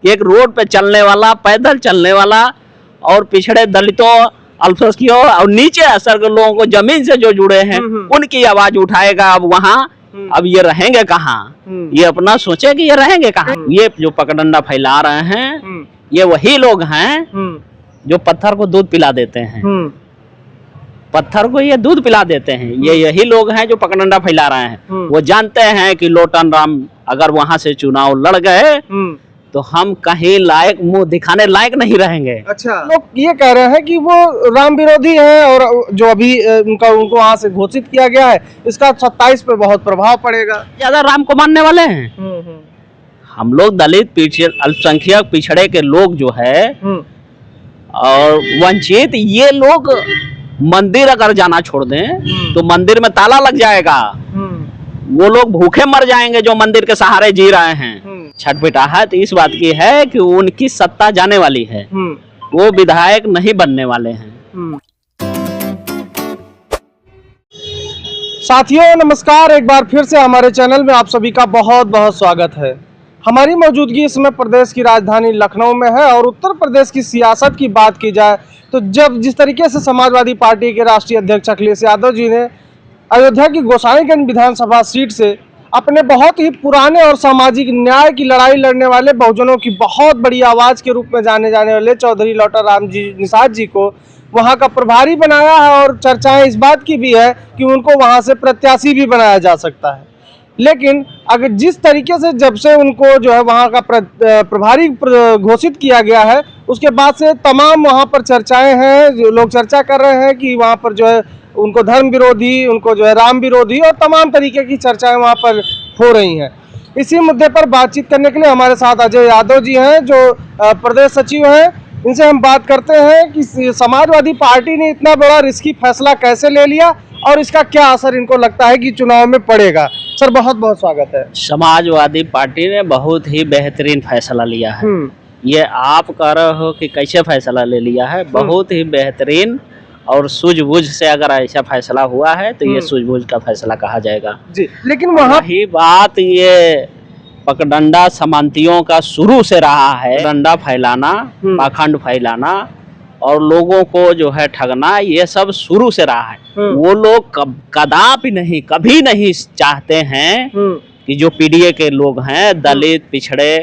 कि एक रोड पे चलने वाला, पैदल चलने वाला और पिछड़े दलितों, अल्पसंख्यकों और नीचे असर के लोगों को जमीन से जो जुड़े हैं उनकी आवाज उठाएगा। अब वहाँ अब ये रहेंगे कहाँ? ये अपना सोचे कि ये रहेंगे कहाँ? ये जो पगडंडा फैला रहे हैं ये वही लोग हैं जो पत्थर को दूध पिला देते हैं। पत्थर को ये दूध पिला देते हैं। ये यही लोग हैं जो पगडंडा फैला रहे हैं। वो जानते हैं कि लोटन राम अगर वहां से चुनाव लड़ गए तो हम कहीं लायक, मुंह दिखाने लायक नहीं रहेंगे। अच्छा, लोग ये कह रहे हैं कि वो राम विरोधी हैं और जो अभी उनको वहां से घोषित किया गया है इसका 27 पे बहुत प्रभाव पड़ेगा। ज्यादा राम को मानने वाले हैं। हम लोग दलित, अल्पसंख्यक, पिछड़े के लोग जो है और वंचित, ये लोग मंदिर अगर जाना छोड़ दें तो मंदिर में ताला लग जाएगा। वो लोग भूखे मर जाएंगे जो मंदिर के सहारे जी रहे हैं। छटपटाहट इस बात की है कि उनकी सत्ता जाने वाली है, वो विधायक नहीं बनने वाले हैं। साथियों नमस्कार, एक बार फिर से हमारे चैनल में आप सभी का बहुत बहुत स्वागत है। हमारी मौजूदगी इस समय प्रदेश की राजधानी लखनऊ में है और उत्तर प्रदेश की सियासत की बात की जाए तो जब जिस तरीके से समाजवादी पार्टी के राष्ट्रीय अध्यक्ष अखिलेश यादव जी ने अयोध्या की गोसाईगंज विधानसभा सीट से अपने बहुत ही पुराने और सामाजिक न्याय की लड़ाई लड़ने वाले बहुजनों की बहुत बड़ी आवाज़ के रूप में जाने जाने वाले चौधरी लोटन राम जी निषाद जी को वहां का प्रभारी बनाया है और चर्चाएं इस बात की भी है कि उनको वहां से प्रत्याशी भी बनाया जा सकता है। लेकिन अगर जिस तरीके से जब से उनको जो है वहां का प्रभारी घोषित किया गया है उसके बाद से तमाम वहां पर चर्चाएं हैं, जो लोग चर्चा कर रहे हैं कि वहां पर जो है उनको धर्म विरोधी, उनको जो है राम विरोधी और तमाम तरीके की चर्चाएं वहां पर हो रही हैं। इसी मुद्दे पर बातचीत करने के लिए हमारे साथ अजय यादव जी हैं जो प्रदेश सचिव हैं। इनसे हम बात करते हैं कि समाजवादी पार्टी ने इतना बड़ा रिस्की फैसला कैसे ले लिया और इसका क्या असर इनको लगता है कि चुनाव में पड़ेगा। सर बहुत बहुत स्वागत है। समाजवादी पार्टी ने बहुत ही बेहतरीन फैसला लिया है। ये आप कह रहे हो कि कैसे फैसला ले लिया है, बहुत ही बेहतरीन और सूझबूझ से अगर ऐसा फैसला हुआ है तो ये सूझबूझ का फैसला कहा जाएगा जी। लेकिन वहाँ ही बात, ये पगडंडा सामंतियों का शुरू से रहा है, डंडा फैलाना, पाखंड फैलाना और लोगों को जो है ठगना, ये सब शुरू से रहा है। वो लोग कदापि नहीं, कभी नहीं चाहते हैं कि जो पीडीए के लोग हैं, दलित, पिछड़े,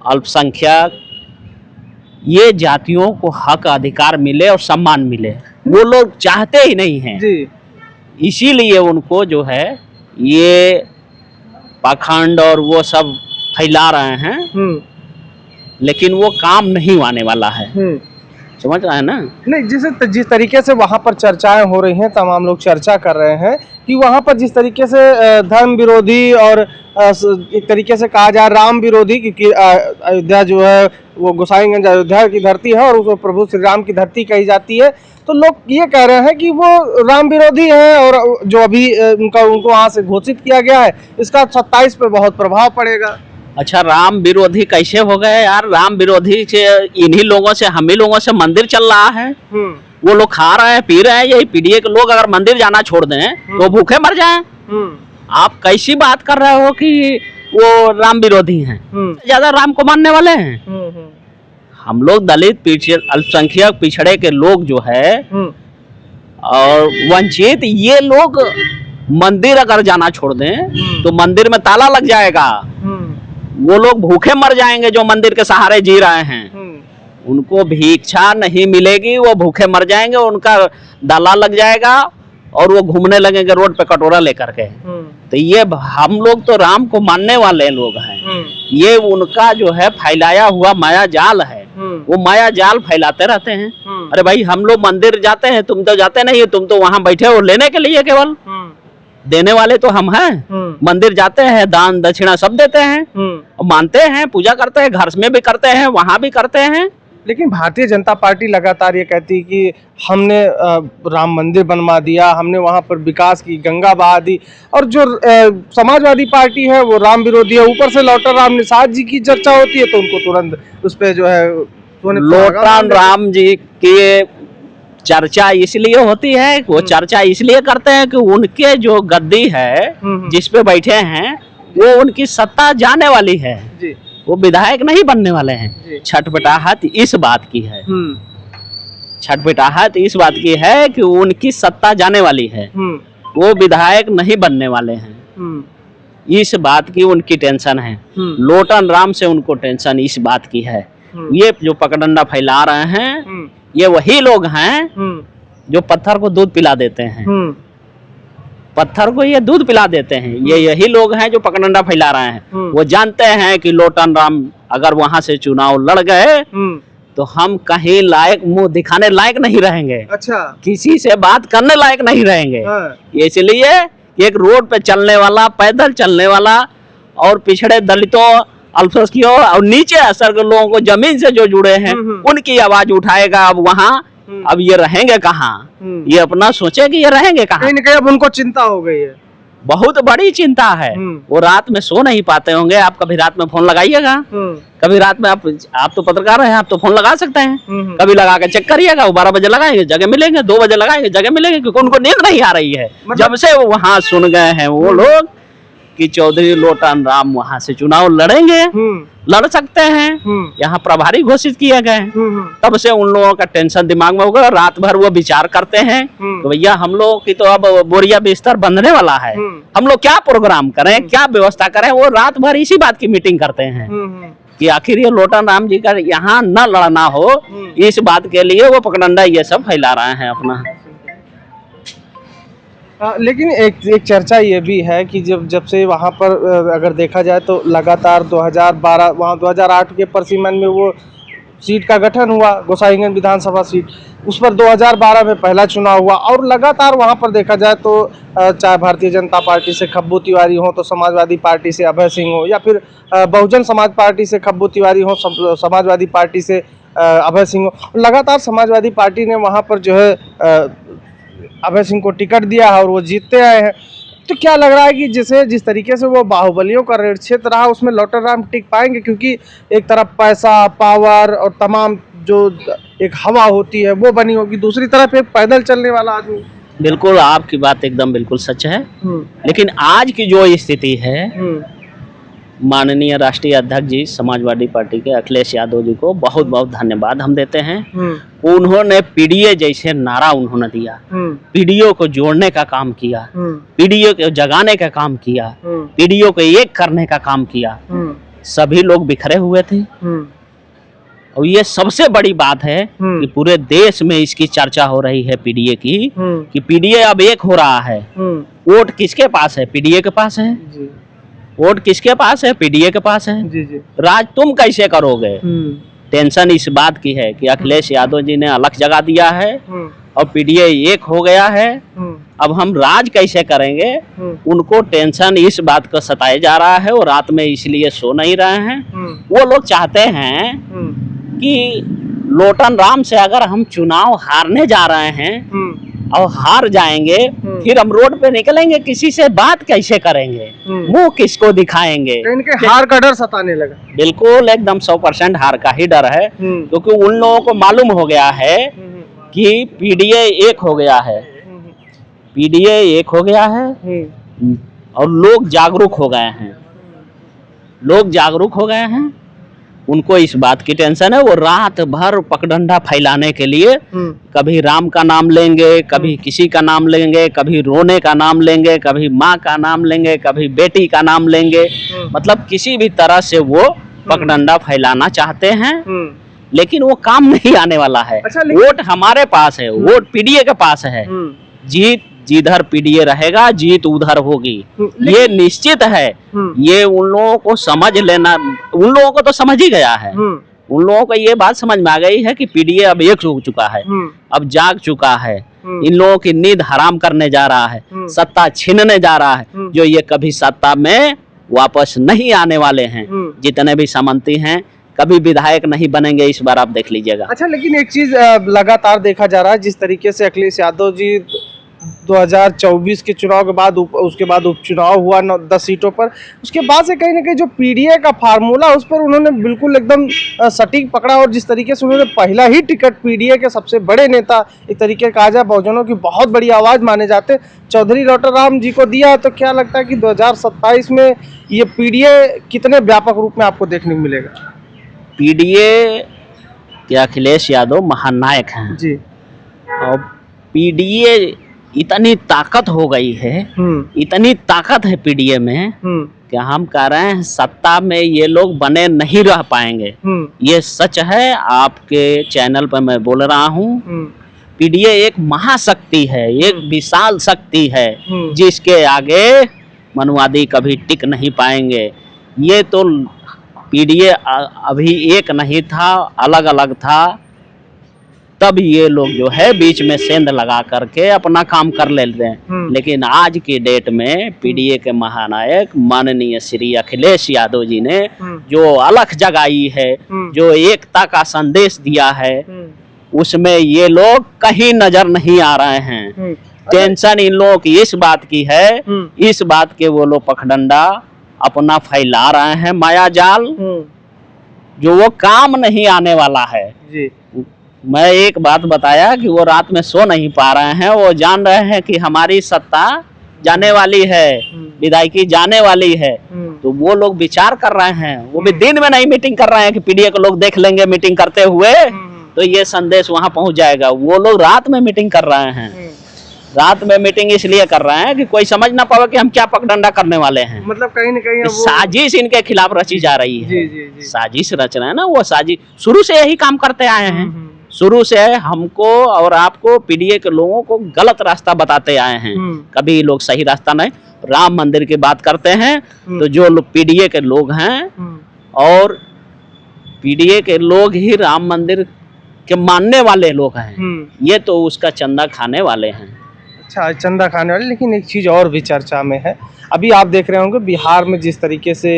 अल्पसंख्यक, ये जातियों को हक अधिकार मिले और सम्मान मिले, वो लोग चाहते ही नहीं हैं। इसीलिए उनको जो है ये पाखंड और वो सब फैला रहे हैं, लेकिन वो काम नहीं आने वाला है। समझ रहे हैं ना? नहीं, जिस तरीके से वहाँ पर चर्चाएं हो रही हैं, तमाम लोग चर्चा कर रहे हैं कि वहाँ पर जिस तरीके से धर्म विरोधी और एक तरीके से कहा जाए राम विरोधी, क्योंकि अयोध्या जो है वो गोसाईगंज अयोध्या की धरती है और उसको प्रभु श्री राम की धरती कही जाती है, तो लोग ये कह रहे हैं कि वो राम विरोधी हैं और जो अभी उनको वहाँ से घोषित किया गया है इसका 27 पे बहुत प्रभाव पड़ेगा। अच्छा, राम विरोधी कैसे हो गए यार? राम विरोधी से इन्हीं लोगों से, हम ही लोगों से मंदिर चल रहा है। वो लोग खा रहे हैं, पी रहे हैं। यही पीडीए के लोग अगर मंदिर जाना छोड़ दें तो भूखे मर जाएं। आप कैसी बात कर रहे हो कि वो राम विरोधी हैं? ज्यादा राम को मानने वाले हैं। हम लोग दलित, अल्पसंख्यक, पिछड़े के लोग जो है और वंचित, ये लोग मंदिर अगर जाना छोड़ दें तो मंदिर में ताला लग जाएगा। वो लोग भूखे मर जाएंगे जो मंदिर के सहारे जी रहे हैं। उनको भिक्षा नहीं मिलेगी, वो भूखे मर जाएंगे, उनका ताला लग जाएगा और वो घूमने लगेंगे रोड पे कटोरा लेकर के। तो ये हम लोग तो राम को मानने वाले लोग हैं। ये उनका जो है फैलाया हुआ माया जाल है, वो माया जाल फैलाते रहते हैं। अरे भाई, हम लोग मंदिर जाते हैं, तुम तो जाते नहीं, तुम तो वहां बैठे हो लेने के लिए, केवल देने वाले तो हम हैं। मंदिर जाते हैं, दान दक्षिणा सब देते हैं, मानते हैं, पूजा करते हैं, घर में भी करते हैं, वहां भी करते हैं। लेकिन भारतीय जनता पार्टी लगातार ये कहती है कि हमने राम मंदिर बनवा दिया, हमने वहाँ पर विकास की गंगा बहा दी, और जो समाजवादी पार्टी है वो राम विरोधी है। ऊपर से लोटन राम निषाद जी की चर्चा होती है तो उनको तुरंत उस पर जो है लोटन राम जी की चर्चा इसलिए होती है, वो चर्चा इसलिए करते हैं कि उनके जो गद्दी है जिस पे बैठे हैं वो उनकी सत्ता जाने वाली है जी। वो विधायक नहीं बनने वाले हैं। छटपटाहट इस बात की है, छटपटाहट इस बात की है कि उनकी सत्ता जाने वाली है, वो विधायक नहीं बनने वाले हैं। इस बात की उनकी टेंशन है। लोटन राम से उनको टेंशन इस बात की है। ये जो पगडंडा फैला रहे हैं ये वही लोग हैं जो पत्थर को दूध पिला देते हैं। पत्थर को ये दूध पिला देते हैं। ये यही लोग हैं जो पगडंडा फैला रहे हैं। वो जानते हैं कि लोटन राम अगर वहां से चुनाव लड़ गए तो हम कहीं लायक, मुंह दिखाने लायक नहीं रहेंगे। अच्छा, किसी से बात करने लायक नहीं रहेंगे। इसलिए एक रोड पे चलने वाला, पैदल चलने वाला और पिछड़े दलितों, अल्पसंख्यकों और नीचे असर के लोगों को जमीन से जो जुड़े हैं उनकी आवाज उठाएगा। अब वहाँ अब ये रहेंगे कहाँ? ये अपना सोचे कि ये रहेंगे कहाँ? कहीं न कहीं अब उनको चिंता हो गई है, बहुत बड़ी चिंता है। वो रात में सो नहीं पाते होंगे। आप कभी रात में फोन लगाइएगा, कभी रात में आप तो पत्रकार हैं, आप तो फोन लगा सकते हैं। कभी लगा के चेक करिएगा, वो 12 बजे लगाएंगे जगह मिलेंगे, 2 बजे लगाएंगे जगह मिलेंगे, क्योंकि उनको नींद नहीं आ रही है। जब से वो वहाँ सुन गए हैं वो लोग कि चौधरी लोटन राम वहाँ से चुनाव लड़ेंगे, लड़ सकते हैं, यहाँ प्रभारी घोषित किए गए, तब से उन लोगों का टेंशन दिमाग में होगा। रात भर वो विचार करते हैं तो भैया हम लोग की तो अब बोरिया बिस्तर बंधने वाला है, हम लोग क्या प्रोग्राम करें, क्या व्यवस्था करें। वो रात भर इसी बात की मीटिंग करते हैं कि आखिर ये लोटन राम जी का यहाँ न लड़ना हो, इस बात के लिए वो पगडंडा ये सब फैला रहे हैं अपना। लेकिन एक चर्चा ये भी है कि जब से वहाँ पर अगर देखा जाए तो लगातार 2012 वहाँ 2008 के परसिमन में वो सीट का गठन हुआ, गोसाईगंज विधानसभा सीट, उस पर 2012 में पहला चुनाव हुआ और लगातार वहाँ पर देखा जाए तो चाहे भारतीय जनता पार्टी से खब्बू तिवारी हो, तो समाजवादी पार्टी से अभय सिंह हो, या फिर बहुजन समाज पार्टी से खब्बू तिवारी हो, समाजवादी पार्टी से अभय सिंह हो, लगातार समाजवादी पार्टी ने वहाँ पर जो है अभय सिंह को टिकट दिया है और वो जीतते आए हैं। तो क्या लग रहा है कि जिस तरीके से वो बाहुबलियों का रणक्षेत्र क्षेत्र रहा उसमें लोटन राम टिक पाएंगे? क्योंकि एक तरफ पैसा, पावर और तमाम जो एक हवा होती है वो बनी होगी, दूसरी तरफ एक पैदल चलने वाला आदमी। बिल्कुल, आपकी बात एकदम बिल्कुल सच है। लेकिन आज की जो स्थिति है, माननीय राष्ट्रीय अध्यक्ष जी समाजवादी पार्टी के अखिलेश यादव जी को बहुत बहुत धन्यवाद हम देते हैं। उन्होंने पीडीए जैसे नारा उन्होंने दिया, पीडीओ को जोड़ने का काम किया, पीडीओ को जगाने का काम किया, पीडीओ को एक करने का काम किया। सभी लोग बिखरे हुए थे और ये सबसे बड़ी बात है कि पूरे देश में इसकी चर्चा हो रही है पीडीए की, कि पीडीए अब एक हो रहा है। वोट किसके पास है? पीडीए के पास है। वोट किसके पास है? पीडीए के पास है। जी जी। राज तुम कैसे करोगे? टेंशन इस बात की है कि अखिलेश यादव जी ने अलग जगा दिया है और पीडीए एक हो गया है। अब हम राज कैसे करेंगे? उनको टेंशन इस बात का सताया जा रहा है और रात में इसलिए सो नहीं रहे हैं। वो लोग चाहते हैं कि लोटन राम से अगर हम चुनाव हारने जा रहे हैं और हार जाएंगे, फिर हम रोड पे निकलेंगे, किसी से बात कैसे करेंगे, मुंह किसको दिखाएंगे? हार का डर सताने लगा। बिल्कुल, एकदम 100% हार का ही डर है, क्योंकि उन लोगों को मालूम हो गया है कि पीडीए एक हो गया है, पीडीए एक हो गया है और लोग जागरूक हो गए हैं, लोग जागरूक हो गए हैं। उनको इस बात की टेंशन है। वो रात भर पगडंडा फैलाने के लिए कभी राम का नाम लेंगे, कभी किसी का नाम लेंगे, कभी रोने का नाम लेंगे, कभी माँ का नाम लेंगे, कभी बेटी का नाम लेंगे। मतलब किसी भी तरह से वो पगडंडा फैलाना चाहते हैं, लेकिन वो काम नहीं आने वाला है। अच्छा, वोट हमारे पास है, वोट पीडीए के पास है। जीत जिधर पीडीए रहेगा, जीत उधर होगी, ये निश्चित है। ये उन लोगों को समझ लेना, उन लोगों को तो समझ ही गया है। उन लोगों को ये बात समझ में आ गई है कि पीडीए अब एक हो चुका है, अब जाग चुका है। इन लोगों की नींद हराम करने जा रहा है, सत्ता छीनने जा रहा है, जो ये कभी सत्ता में वापस नहीं आने वाले हैं। जितने भी सामंती हैं कभी विधायक नहीं बनेंगे, इस बार आप देख लीजिएगा। अच्छा, लेकिन एक चीज लगातार देखा जा रहा है, जिस तरीके से अखिलेश यादव जी 2024 के चुनाव के बाद उसके बाद उपचुनाव हुआ 10 सीटों पर। उसके बाद से कहीं ना कहीं जो पीडीए का फार्मूला उस पर उन्होंने बिल्कुल एकदम सटीक पकड़ा, और जिस तरीके से उन्होंने पहला ही टिकट पीडीए के सबसे बड़े नेता, एक तरीके कहा जाए बहुजनों की बहुत बड़ी आवाज़ माने जाते चौधरी लौटाराम जी को दिया है, तो क्या लगता है कि 2027 में ये पीडीए कितने व्यापक रूप में आपको देखने को मिलेगा? पीडीए के अखिलेश यादव महानायक हैं जी। और पीडीए इतनी ताकत हो गई है, इतनी ताकत है पीडीए में कि हम कह रहे हैं सत्ता में ये लोग बने नहीं रह पाएंगे। ये सच है, आपके चैनल पर मैं बोल रहा हूँ। पीडीए एक महाशक्ति है, एक विशाल शक्ति है जिसके आगे मनुवादी कभी टिक नहीं पाएंगे। ये तो पीडीए अभी एक नहीं था, अलग अलग था, तब ये लोग जो है बीच में सेंध लगा करके अपना काम कर लेते हैं। लेकिन आज की डेट में पीडीए के महानायक माननीय श्री अखिलेश यादव जी ने जो अलख जगाई है, जो एकता का संदेश दिया है, उसमें ये लोग कहीं नजर नहीं आ रहे हैं। टेंशन इन लोगों की इस बात की है, इस बात के वो लोग पखडंडा अपना फैला रहे हैं, माया जाल, जो वो काम नहीं आने वाला है। जी। मैं एक बात बताया कि वो रात में सो नहीं पा रहे हैं, वो जान रहे हैं कि हमारी सत्ता जाने वाली है, विधायकी जाने वाली है, तो वो लोग विचार कर रहे हैं। वो भी दिन में नहीं मीटिंग कर रहे हैं कि पीडीए के लोग देख लेंगे मीटिंग करते हुए तो ये संदेश वहां पहुंच जाएगा। वो लोग रात में मीटिंग कर रहे हैं। रात में मीटिंग इसलिए कर रहे हैं कि कोई समझ ना पावे कि हम क्या पगडंडा करने वाले हैं। मतलब कहीं न कहीं साजिश इनके खिलाफ रची जा रही है। जी। साजिश रच रहे हैं ना, वो साजिश शुरू से यही काम करते आए हैं। शुरू से हमको और आपको पीडीए के लोगों को गलत रास्ता बताते आए हैं। कभी लोग सही रास्ता नहीं। राम मंदिर की बात करते हैं तो जो लोग पीडीए के लोग हैं और पीडीए के लोग ही राम मंदिर के मानने वाले लोग हैं, ये तो उसका चंदा खाने वाले हैं। अच्छा, चंदा खाने वाले। लेकिन एक चीज़ और भी चर्चा में है, अभी आप देख रहे होंगे बिहार में जिस तरीके से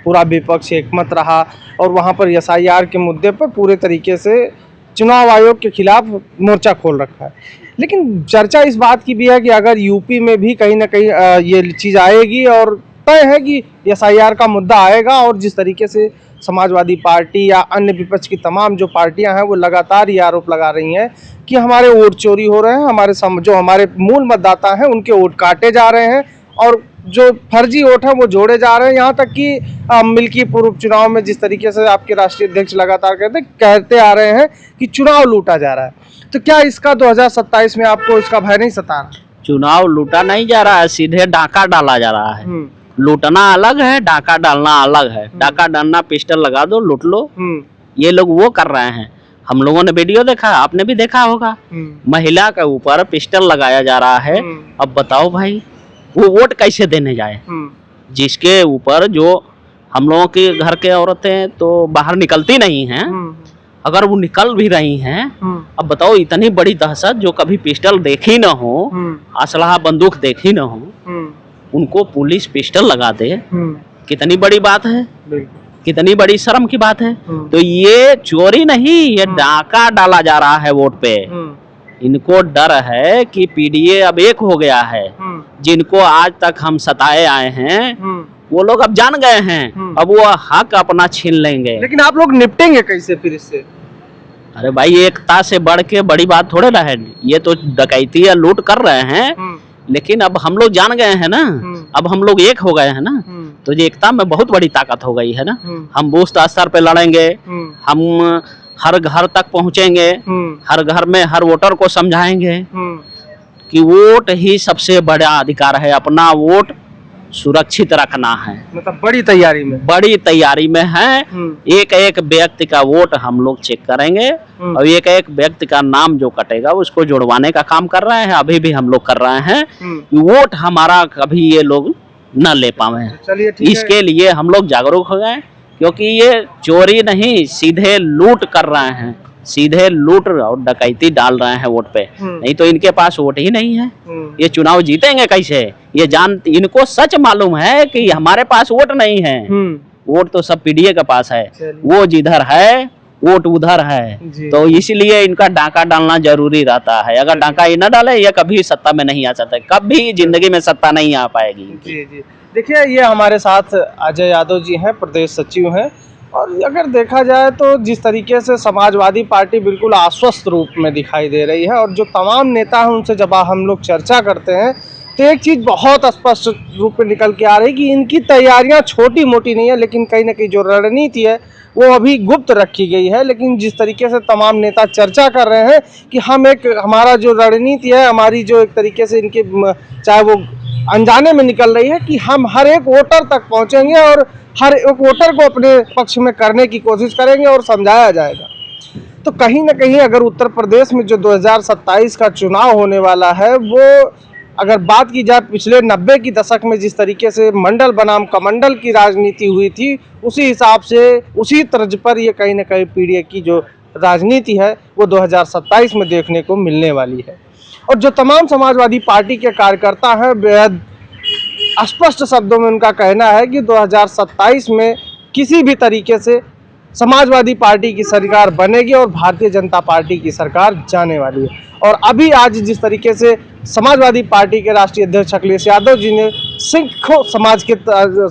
पूरा विपक्ष एकमत रहा और वहाँ पर एसआईआर के मुद्दे पर पूरे तरीके से चुनाव आयोग के खिलाफ मोर्चा खोल रखा है। लेकिन चर्चा इस बात की भी है कि अगर यूपी में भी कहीं ना कहीं ये चीज़ आएगी, और तय है कि एसआईआर का मुद्दा आएगा, और जिस तरीके से समाजवादी पार्टी या अन्य विपक्ष की तमाम जो पार्टियां हैं वो लगातार ये आरोप लगा रही हैं कि हमारे वोट चोरी हो रहे हैं, हमारे जो हमारे मूल मतदाता हैं उनके वोट काटे जा रहे हैं, और जो फर्जी वोट है वो जोड़े जा रहे हैं। यहाँ तक कि मिल्कीपुर उपचुनाव में जिस तरीके से आपके राष्ट्रीय अध्यक्ष लगातार कहते आ रहे हैं कि चुनाव लूटा जा रहा है, तो क्या इसका 2027 में आपको इसका भय नहीं सता रहा? चुनाव लूटा नहीं जा रहा है, सीधे डाका डाला जा रहा है। लूटना अलग है, डाका डालना अलग है। डाका डालना पिस्टल लगा दो, लूट लो, ये लोग वो कर रहे हैं। हम लोगों ने वीडियो देखा, आपने भी देखा होगा, महिला के ऊपर पिस्टल लगाया जा रहा है। अब बताओ भाई, वो वोट कैसे देने जाए? जिसके ऊपर जो हम लोगों के घर के औरतें तो बाहर निकलती नहीं हैं, अगर वो निकल भी रही हैं, अब बताओ इतनी बड़ी दहशत, जो कभी पिस्टल देखी न हो, असलहा बंदूक देखी न हो, उनको पुलिस पिस्टल लगा दे, कितनी बड़ी बात है, कितनी बड़ी शर्म की बात है। तो ये चोरी नहीं, ये डाका डाला जा रहा है वोट पे। इनको डर है कि पीडीए अब एक हो गया है। जिनको आज तक हम सताए आए हैं वो लोग अब जान गए हैं, अब वो हक अपना छीन लेंगे। लेकिन आप लोग निपटेंगे कैसे फिर इससे? अरे भाई, एकता से बढ़ के बड़ी बात थोड़े ना है। ये तो डकैती या लूट कर रहे हैं, लेकिन अब हम लोग जान गए हैं ना, अब हम लोग एक हो गए हैं ना, तो ये एकता में बहुत बड़ी ताकत हो गई है ना। हम बूथ स्तर पे लड़ेंगे, हम हर घर तक पहुंचेंगे, हर घर में हर वोटर को समझाएंगे कि वोट ही सबसे बड़ा अधिकार है, अपना वोट सुरक्षित रखना है। मतलब बड़ी तैयारी में है। एक एक व्यक्ति का वोट हम लोग चेक करेंगे और एक एक व्यक्ति का नाम जो कटेगा उसको जुड़वाने का काम कर रहे हैं। अभी भी हम लोग कर रहे हैं, वोट हमारा कभी ये लोग न ले पावे। इसके लिए हम लोग जागरूक हो गए, क्योंकि ये चोरी नहीं, सीधे लूट कर रहे हैं, सीधे लूट और डकैती डाल रहे हैं वोट पे। नहीं तो इनके पास वोट ही नहीं है, ये चुनाव जीतेंगे कैसे? ये इनको सच मालूम है कि हमारे पास वोट नहीं है, वोट तो सब पीडीए के पास है। वो जिधर है वोट उधर है, जी। तो इसलिए इनका डाका डालना जरूरी रहता है। अगर डाका ये न डाले, ये कभी सत्ता में नहीं आ सकता, कभी जिंदगी में सत्ता नहीं आ पाएगी। जी जी, देखिए ये हमारे साथ अजय यादव जी हैं, प्रदेश सचिव हैं। और अगर देखा जाए तो जिस तरीके से समाजवादी पार्टी बिल्कुल आश्वस्त रूप में दिखाई दे रही है, और जो तमाम नेता हैं उनसे जब हम लोग चर्चा करते हैं तो एक चीज़ बहुत स्पष्ट रूप में निकल के आ रही है कि इनकी तैयारियां छोटी मोटी नहीं है, लेकिन कहीं ना कहीं जो रणनीति है वो अभी गुप्त रखी गई है। लेकिन जिस तरीके से तमाम नेता चर्चा कर रहे हैं कि हम एक, हमारा जो रणनीति है, हमारी जो एक तरीके से इनके चाहे वो अनजाने में निकल रही है कि हम हर एक वोटर तक पहुंचेंगे और हर एक वोटर को अपने पक्ष में करने की कोशिश करेंगे और समझाया जाएगा। तो कहीं ना कहीं अगर उत्तर प्रदेश में जो 2027 का चुनाव होने वाला है, वो अगर बात की जाए पिछले 90 की दशक में जिस तरीके से मंडल बनाम कमंडल की राजनीति हुई थी, उसी हिसाब से उसी तर्ज पर ये कहीं ना कहीं पीढ़ी की जो राजनीति है वो 2027 में देखने को मिलने वाली है। और जो तमाम समाजवादी पार्टी के कार्यकर्ता हैं, बेहद स्पष्ट शब्दों में उनका कहना है कि 2027 में किसी भी तरीके से समाजवादी पार्टी की सरकार बनेगी और भारतीय जनता पार्टी की सरकार जाने वाली है। और अभी आज जिस तरीके से समाजवादी पार्टी के राष्ट्रीय अध्यक्ष अखिलेश यादव जी ने सिख समाज के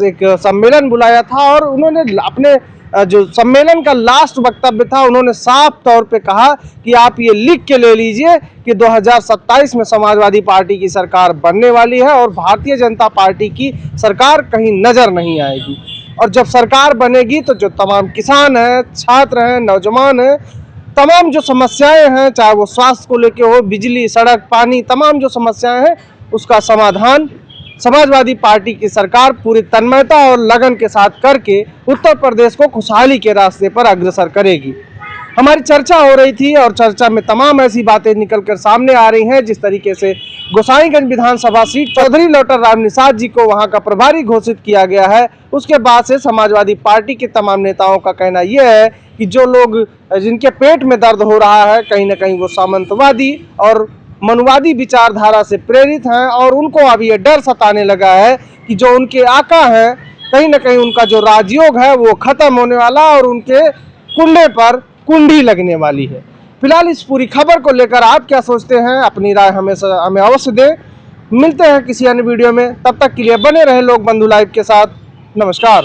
एक सम्मेलन बुलाया था, और उन्होंने अपने जो सम्मेलन का लास्ट वक्तव्य था, उन्होंने साफ तौर पे कहा कि आप ये लिख के ले लीजिए कि 2027 में समाजवादी पार्टी की सरकार बनने वाली है और भारतीय जनता पार्टी की सरकार कहीं नजर नहीं आएगी। और जब सरकार बनेगी तो जो तमाम किसान हैं, छात्र हैं, नौजवान हैं, तमाम जो समस्याएं हैं, चाहे वो स्वास्थ्य को लेके हो, बिजली, सड़क, पानी, तमाम जो समस्याएं हैं, उसका समाधान समाजवादी पार्टी की सरकार पूरी तन्मयता और लगन के साथ करके उत्तर प्रदेश को खुशहाली के रास्ते पर अग्रसर करेगी। हमारी चर्चा हो रही थी और चर्चा में तमाम ऐसी बातें निकलकर सामने आ रही हैं, जिस तरीके से गोसाईगंज विधानसभा सीट चौधरी लौटर राम निषाद जी को वहां का प्रभारी घोषित किया गया है। उसके बाद से समाजवादी पार्टी के तमाम नेताओं का कहना यह है कि जो लोग, जिनके पेट में दर्द हो रहा है, कहीं ना कहीं वो सामंतवादी और मनुवादी विचारधारा से प्रेरित हैं, और उनको अब ये डर सताने लगा है कि जो उनके आका हैं, कहीं ना कहीं उनका जो राजयोग है वो खत्म होने वाला और उनके कुंडे पर कुंडी लगने वाली है। फिलहाल इस पूरी खबर को लेकर आप क्या सोचते हैं, अपनी राय हमें अवश्य दें। मिलते हैं किसी अन्य वीडियो में, तब तक के लिए बने रहे लोक बंधु लाइव के साथ। नमस्कार।